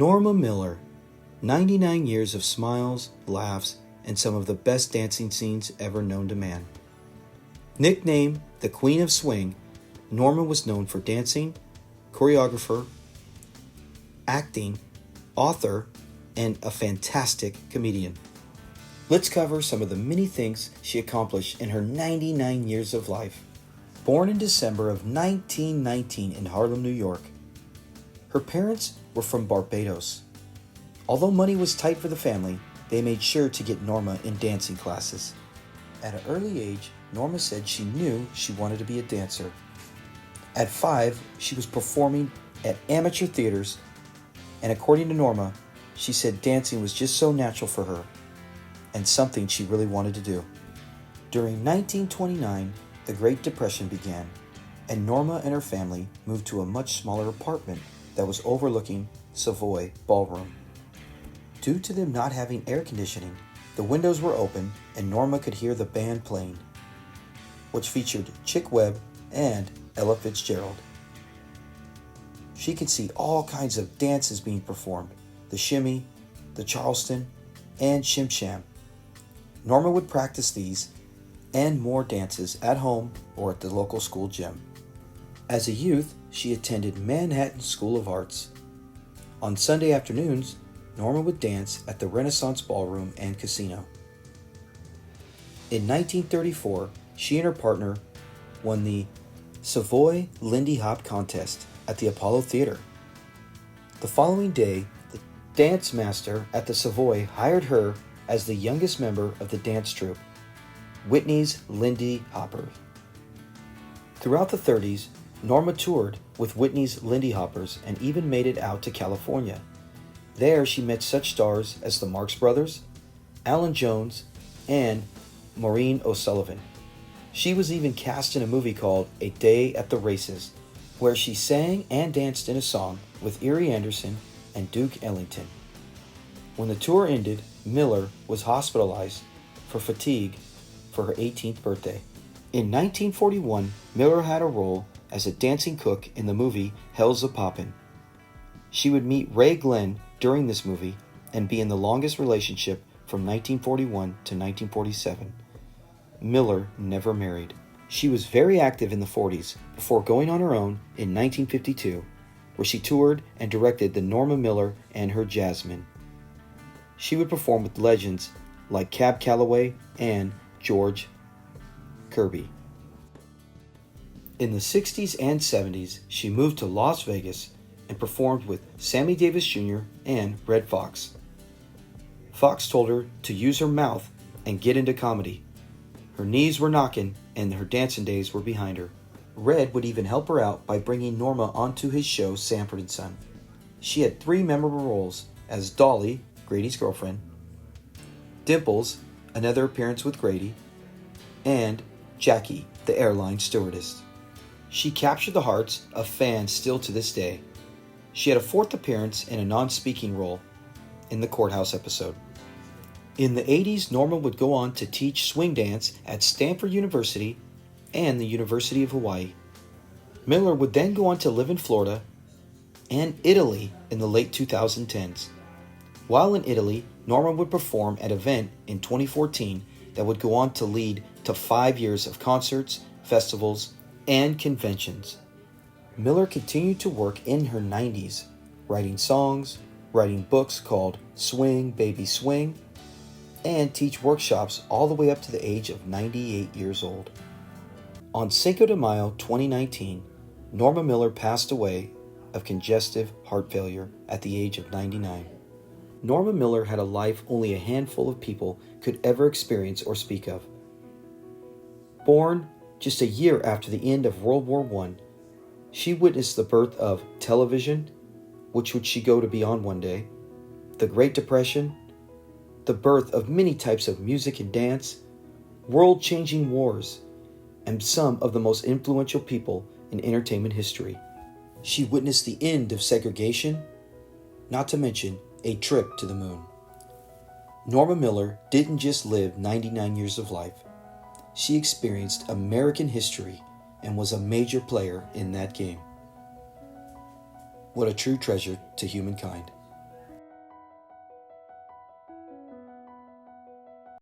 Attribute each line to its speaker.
Speaker 1: Norma Miller, 99 years of smiles, laughs, and some of the best dancing scenes ever known to man. Nicknamed the Queen of Swing, Norma was known for dancing, choreographer, acting, author, and a fantastic comedian. Let's cover some of the many things she accomplished in her 99 years of life. Born in December of 1919 in Harlem, New York. Her parents were from Barbados. Although money was tight for the family, they made sure to get Norma in dancing classes. At an early age, Norma said she knew she wanted to be a dancer. At 5, she was performing at amateur theaters, and according to Norma, she said dancing was just so natural for her and something she really wanted to do. During 1929, the Great Depression began, and Norma and her family moved to a much smaller apartment that was overlooking Savoy Ballroom. Due to them not having air conditioning, the windows were open and Norma could hear the band playing, which featured Chick Webb and Ella Fitzgerald. She could see all kinds of dances being performed, the shimmy, the Charleston, and Shim Sham. Norma would practice these and more dances at home or at the local school gym. As a youth, she attended Manhattan School of Arts. On Sunday afternoons, Norma would dance at the Renaissance Ballroom and Casino. In 1934, she and her partner won the Savoy Lindy Hop contest at the Apollo Theater. The following day, the dance master at the Savoy hired her as the youngest member of the dance troupe, Whitney's Lindy Hoppers. Throughout the 30s, Norma toured with Whitney's Lindy Hoppers and even made it out to California. There she met such stars as the Marx Brothers, Alan Jones, and Maureen O'Sullivan. She was even cast in a movie called A Day at the Races, where she sang and danced in a song with Erie Anderson and Duke Ellington. When the tour ended, Miller was hospitalized for fatigue for her 18th birthday. In 1941, Miller had a role as a dancing cook in the movie Hell's a Poppin'. She would meet Ray Glenn during this movie and be in the longest relationship from 1941 to 1947. Miller never married. She was very active in the 40s before going on her own in 1952, where she toured and directed the Norma Miller and her Jasmine. She would perform with legends like Cab Calloway and George Kirby. In the 60s and 70s, she moved to Las Vegas and performed with Sammy Davis Jr. and Red Fox. Fox told her to use her mouth and get into comedy. Her knees were knocking and her dancing days were behind her. Red would even help her out by bringing Norma onto his show Sanford and Son. She had 3 memorable roles as Dolly, Grady's girlfriend, Dimples, another appearance with Grady, and Jackie, the airline stewardess. She captured the hearts of fans still to this day. She had a 4th appearance in a non-speaking role in the courthouse episode. In the 80s, Norma would go on to teach swing dance at Stanford University and the University of Hawaii. Miller would then go on to live in Florida and Italy in the late 2010s. While in Italy, Norma would perform at an event in 2014 that would go on to lead to 5 years of concerts, festivals, and conventions. Miller continued to work in her 90s, writing songs, writing books called Swing, Baby Swing, and teach workshops all the way up to the age of 98 years old. On Cinco de Mayo 2019, Norma Miller passed away of congestive heart failure at the age of 99. Norma Miller had a life only a handful of people could ever experience or speak of. Born just a year after the end of World War I, she witnessed the birth of television, which would she go to be on one day, the Great Depression, the birth of many types of music and dance, world-changing wars, and some of the most influential people in entertainment history. She witnessed the end of segregation, not to mention a trip to the moon. Norma Miller didn't just live 99 years of life. She experienced American history and was a major player in that game. What a true treasure to humankind.